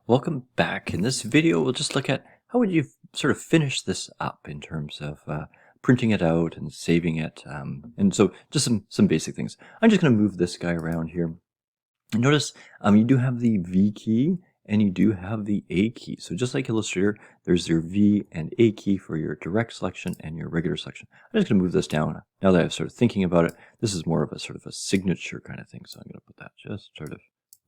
Welcome back. In this video, we'll just look at how would you sort of finish this up in terms of printing it out and saving it. And so just some basic things. I'm just going to move this guy around here. And notice you do have the V key and you do have the A key. So just like Illustrator, there's your V and A key for your direct selection and your regular selection. I'm just going to move this down. Now that I'm sort of thinking about it, this is more of a sort of a signature kind of thing. So I'm going to put that just sort of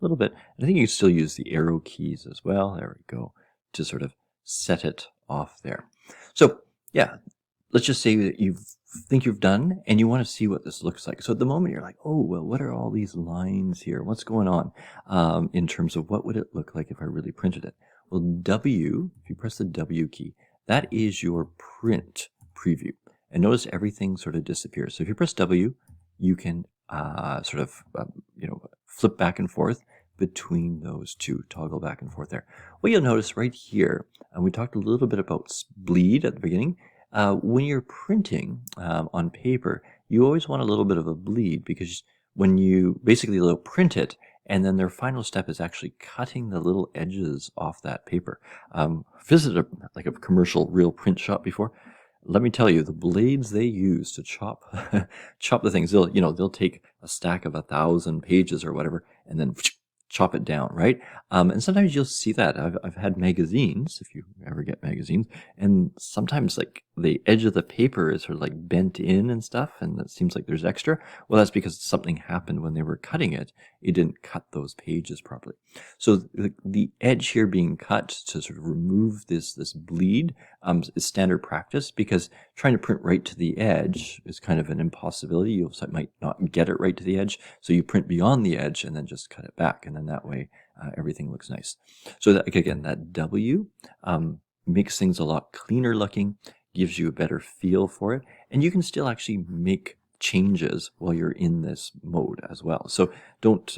little bit. I think you can still use the arrow keys as well. There we go, to sort of set it off there. So yeah, let's just say that you think you've done and you want to see what this looks like. So at the moment you're like, oh, well, what are all these lines here? What's going on in terms of what would it look like if I really printed it? Well, W, if you press the W key, that is your print preview. And notice everything sort of disappears. So if you press W, you can flip back and forth between those two, toggle back and forth there. What you'll notice right here, and we talked a little bit about bleed at the beginning, when you're printing on paper, you always want a little bit of a bleed because when you basically they'll print it and then their final step is actually cutting the little edges off that paper. Visited like a commercial real print shop before. Let me tell you, the blades they use to chop chop the things, they'll take a stack of 1,000 pages or whatever and then chop it down, right? And sometimes you'll see that. I've had magazines, if you ever get magazines, and sometimes like the edge of the paper is sort of like bent in and stuff, and it seems like there's extra. Well, that's because something happened when they were cutting it. It didn't cut those pages properly. So the edge here being cut to sort of remove this bleed is standard practice, because trying to print right to the edge is kind of an impossibility. You might not get it right to the edge, so you print beyond the edge and then just cut it back, and then that way everything looks nice. So that, again, that W makes things a lot cleaner looking, gives you a better feel for it, and you can still actually make changes while you're in this mode as well. So don't,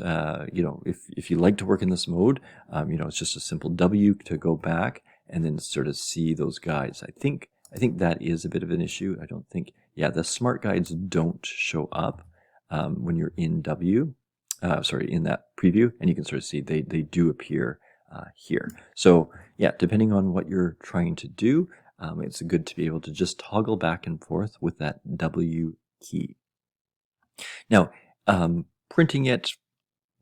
if you like to work in this mode, it's just a simple W to go back and then sort of see those guides. I think that is a bit of an issue. I don't think, the smart guides don't show up when you're in in that preview, and you can sort of see they do appear here. So yeah, depending on what you're trying to do, it's good to be able to just toggle back and forth with that W key. Now, printing it,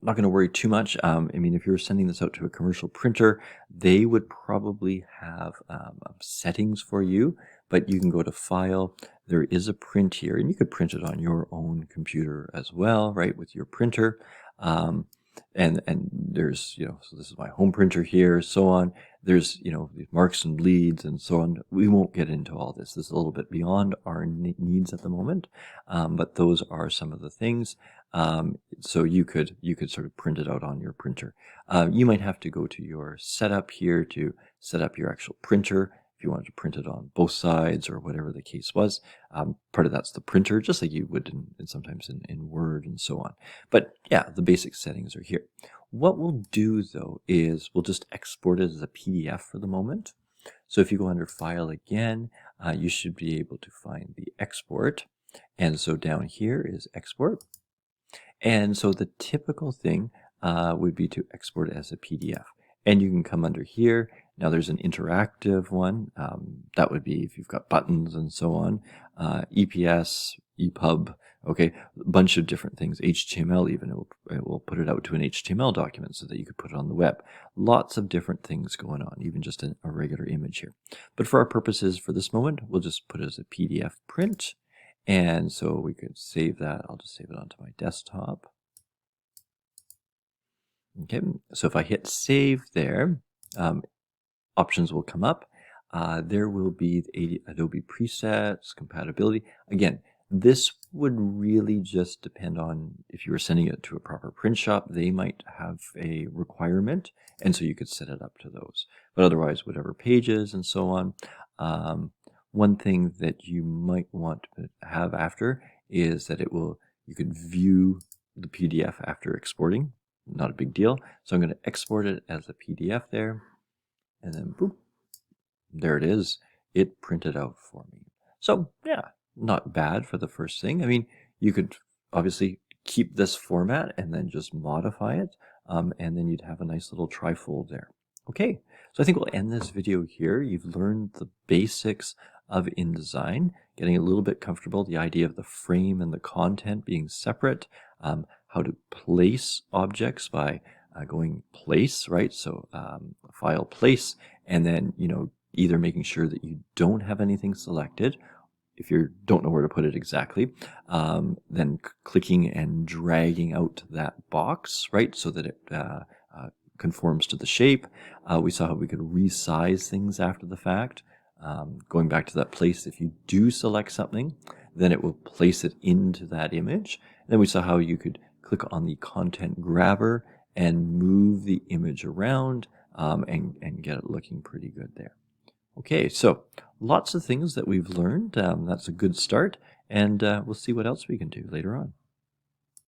not going to worry too much. If you're sending this out to a commercial printer, they would probably have settings for you, but you can go to File. There is a print here, and you could print it on your own computer as well, right, with your printer. And there's, so this is my home printer here, so on. There's, marks and bleeds and so on. We won't get into all this. This is a little bit beyond our needs at the moment, but those are some of the things. So you could sort of print it out on your printer. You might have to go to your setup here to set up your actual printer. If you wanted to print it on both sides or whatever the case was, part of that's the printer, just like you would sometimes in Word and so on. But yeah, the basic settings are here. What we'll do though is we'll just export it as a PDF for the moment. So if you go under File again, you should be able to find the export. And so down here is export. And so the typical thing would be to export it as a PDF. And you can come under here. Now there's an interactive one. That would be if you've got buttons and so on. EPS, EPUB, okay, a bunch of different things. HTML even, it will put it out to an HTML document so that you could put it on the web. Lots of different things going on, even just a regular image here. But for our purposes for this moment, we'll just put it as a PDF print. And so we could save that. I'll just save it onto my desktop. Okay, so if I hit save there, options will come up. There will be Adobe presets, compatibility. Again, this would really just depend on if you were sending it to a proper print shop. They might have a requirement, and so you could set it up to those. But otherwise, whatever pages and so on. One thing that you might want to have after is that you could view the PDF after exporting. Not a big deal. So I'm going to export it as a PDF there, and then boop, there it is. It printed out for me. So yeah, not bad for the first thing. You could obviously keep this format and then just modify it, and then you'd have a nice little trifold there. Okay, so I think we'll end this video here. You've learned the basics of InDesign, getting a little bit comfortable, the idea of the frame and the content being separate, how to place objects by going place, right? So file place, and then, either making sure that you don't have anything selected, if you don't know where to put it exactly, then clicking and dragging out that box, right? So that it conforms to the shape. We saw how we could resize things after the fact. Going back to that place, if you do select something, then it will place it into that image. And then we saw how you could click on the content grabber and move the image around and get it looking pretty good there. Okay, so lots of things that we've learned. That's a good start, and we'll see what else we can do later on.